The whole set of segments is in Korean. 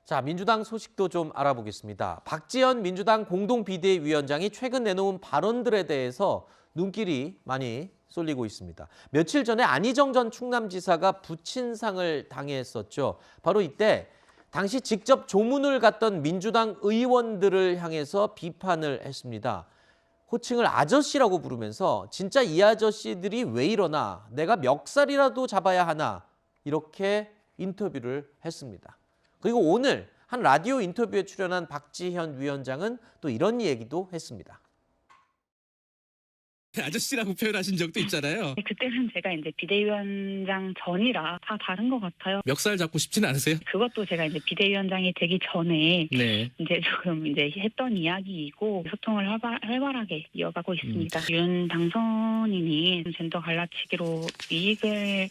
자, 민주당 소식도 좀 알아보겠습니다. 박지원 민주당 공동비대위원장이 최근 내놓은 발언들에 대해서 눈길이 많이 쏠리고 있습니다. 며칠 전에 안희정 전 충남지사가 부친상을 당했었죠. 바로 이때 당시 직접 조문을 갔던 민주당 의원들을 향해서 비판을 했습니다. 호칭을 아저씨라고 부르면서 진짜 이 아저씨들이 왜 이러나, 내가 멱살이라도 잡아야 하나, 이렇게 인터뷰를 했습니다. 그리고 오늘 한 라디오 인터뷰에 출연한 박지현 위원장은 또 이런 얘기도 했습니다. 아저씨라고 표현하신 적도 있잖아요. 그때는 제가 이제 비대위원장 전이라 다 다른 것 같아요. 멱살 잡고 싶지는 않으세요? 그것도 제가 이제 비대위원장이 되기 전에 네. 이제 조금 이제 했던 이야기이고 소통을 활발하게 이어가고 있습니다. 윤 당선인이 젠더 갈라치기로 이익을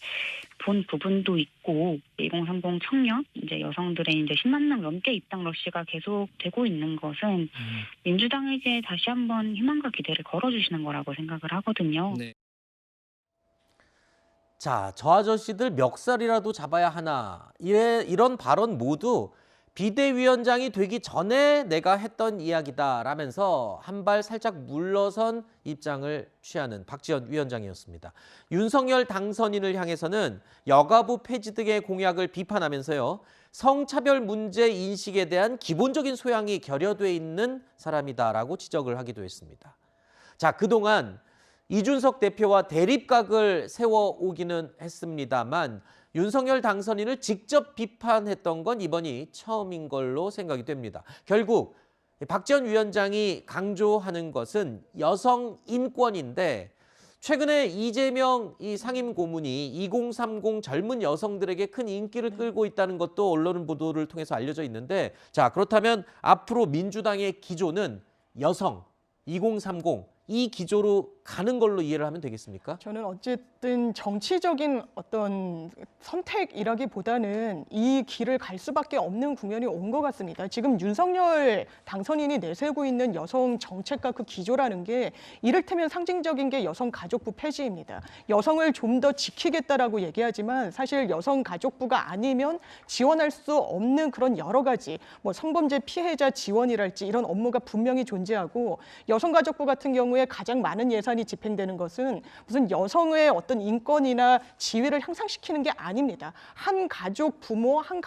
본 부분도 있고 2030 청년 이제 여성들의 이제 10만 명 넘게 입당 러시가 계속되고 있는 것은 민주당에게 다시 한번 희망과 기대를 걸어주시는 거라고 생각을 하거든요. 네. 자, 저 아저씨들 멱살이라도 잡아야 하나, 이런 발언 모두 비대위원장이 되기 전에 내가 했던 이야기다라면서 한 발 살짝 물러선 입장을 취하는 박지원 위원장이었습니다. 윤석열 당선인을 향해서는 여가부 폐지 등의 공약을 비판하면서요, 성차별 문제 인식에 대한 기본적인 소양이 결여돼 있는 사람이다라고 지적을 하기도 했습니다. 자, 그동안 이준석 대표와 대립각을 세워오기는 했습니다만 윤석열 당선인을 직접 비판했던 건 이번이 처음인 걸로 생각이 됩니다. 결국 박지원 위원장이 강조하는 것은 여성 인권인데, 최근에 이재명 상임 고문이 2030 젊은 여성들에게 큰 인기를 끌고 있다는 것도 언론 보도를 통해서 알려져 있는데, 자, 그렇다면 앞으로 민주당의 기조는 여성, 2030 이 기조로 가는 걸로 이해를 하면 되겠습니까? 저는 어쨌든 정치적인 어떤 선택이라기보다는 이 길을 갈 수밖에 없는 국면이 온 것 같습니다. 지금 윤석열 당선인이 내세우고 있는 여성 정책과 그 기조라는 게 이를테면 상징적인 게 여성가족부 폐지입니다. 여성을 좀 더 지키겠다라고 얘기하지만 사실 여성가족부가 아니면 지원할 수 없는 그런 여러 가지 뭐 성범죄 피해자 지원이랄지 이런 업무가 분명히 존재하고, 여성가족부 같은 경우에 가장 많은 예산이 집행되는 것은 무슨 여성의 어떤 인권이나 지위를 향상시키는 게 아닙니다. 한 가족 부모, 한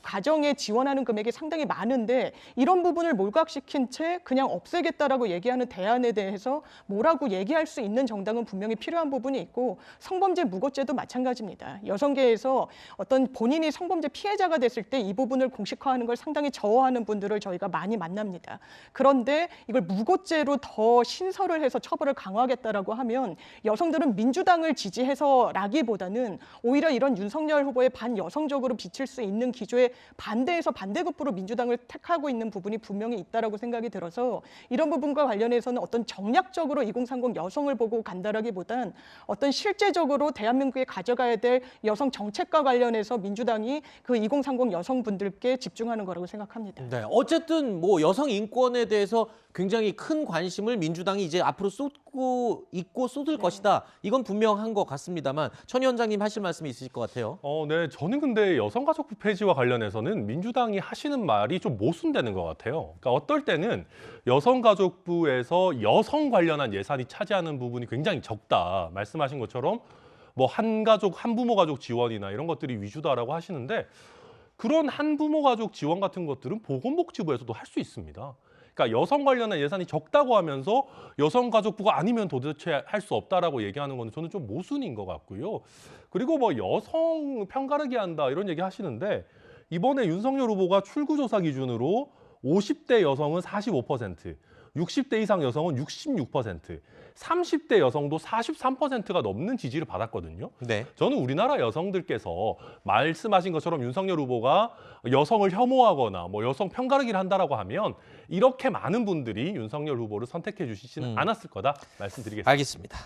가정에 지원하는 금액이 상당히 많은데 이런 부분을 몰각시킨 채 그냥 없애겠다라고 얘기하는 대안에 대해서 뭐라고 얘기할 수 있는 정당은 분명히 필요한 부분이 있고, 성범죄 무고죄도 마찬가지입니다. 여성계에서 어떤 본인이 성범죄 피해자가 됐을 때 이 부분을 공식화하는 걸 상당히 저어하는 분들을 저희가 많이 만납니다. 그런데 이걸 무고죄로 더 신설을 해서 처벌을 강화하겠다라고 하면 여성들은 민주당을 지지해서라기보다는 오히려 이런 윤석열 후보의 반여성적으로 비칠 수 있는 기조에 반대해서 반대급부로 민주당을 택하고 있는 부분이 분명히 있다라고 생각이 들어서, 이런 부분과 관련해서는 어떤 정략적으로 2030 여성을 보고 간다라기보단 어떤 실제적으로 대한민국에 가져가야 될 여성 정책과 관련해서 민주당이 그 2030 여성분들께 집중하는 거라고 생각합니다. 네, 어쨌든 뭐 여성 인권에 대해서 굉장히 큰 관심을 민주당이 이제 앞으로 쏟고 있고 쏟을 것이다. 이건 분명한 것 같습니다만 천 위원장님 하실 말씀이 있으실 것 같아요. 네, 저는 근데 여성가족부 폐지와 관련해서는 민주당이 하시는 말이 좀 모순되는 것 같아요. 그러니까 어떨 때는 여성가족부에서 여성 관련한 예산이 차지하는 부분이 굉장히 적다. 말씀하신 것처럼 뭐 한가족, 한부모 가족 지원이나 이런 것들이 위주다라고 하시는데, 그런 한부모 가족 지원 같은 것들은 보건복지부에서도 할 수 있습니다. 그러니까 여성 관련한 예산이 적다고 하면서 여성가족부가 아니면 도대체 할 수 없다라고 얘기하는 건 저는 좀 모순인 것 같고요. 그리고 뭐 여성 편가르기 한다 이런 얘기 하시는데, 이번에 윤석열 후보가 출구조사 기준으로 50대 여성은 45%, 60대 이상 여성은 66%, 30대 여성도 43%가 넘는 지지를 받았거든요. 네. 저는 우리나라 여성들께서 말씀하신 것처럼 윤석열 후보가 여성을 혐오하거나 뭐 여성 편가르기를 한다라고 하면 이렇게 많은 분들이 윤석열 후보를 선택해 주시지는 않았을 거다 말씀드리겠습니다. 알겠습니다.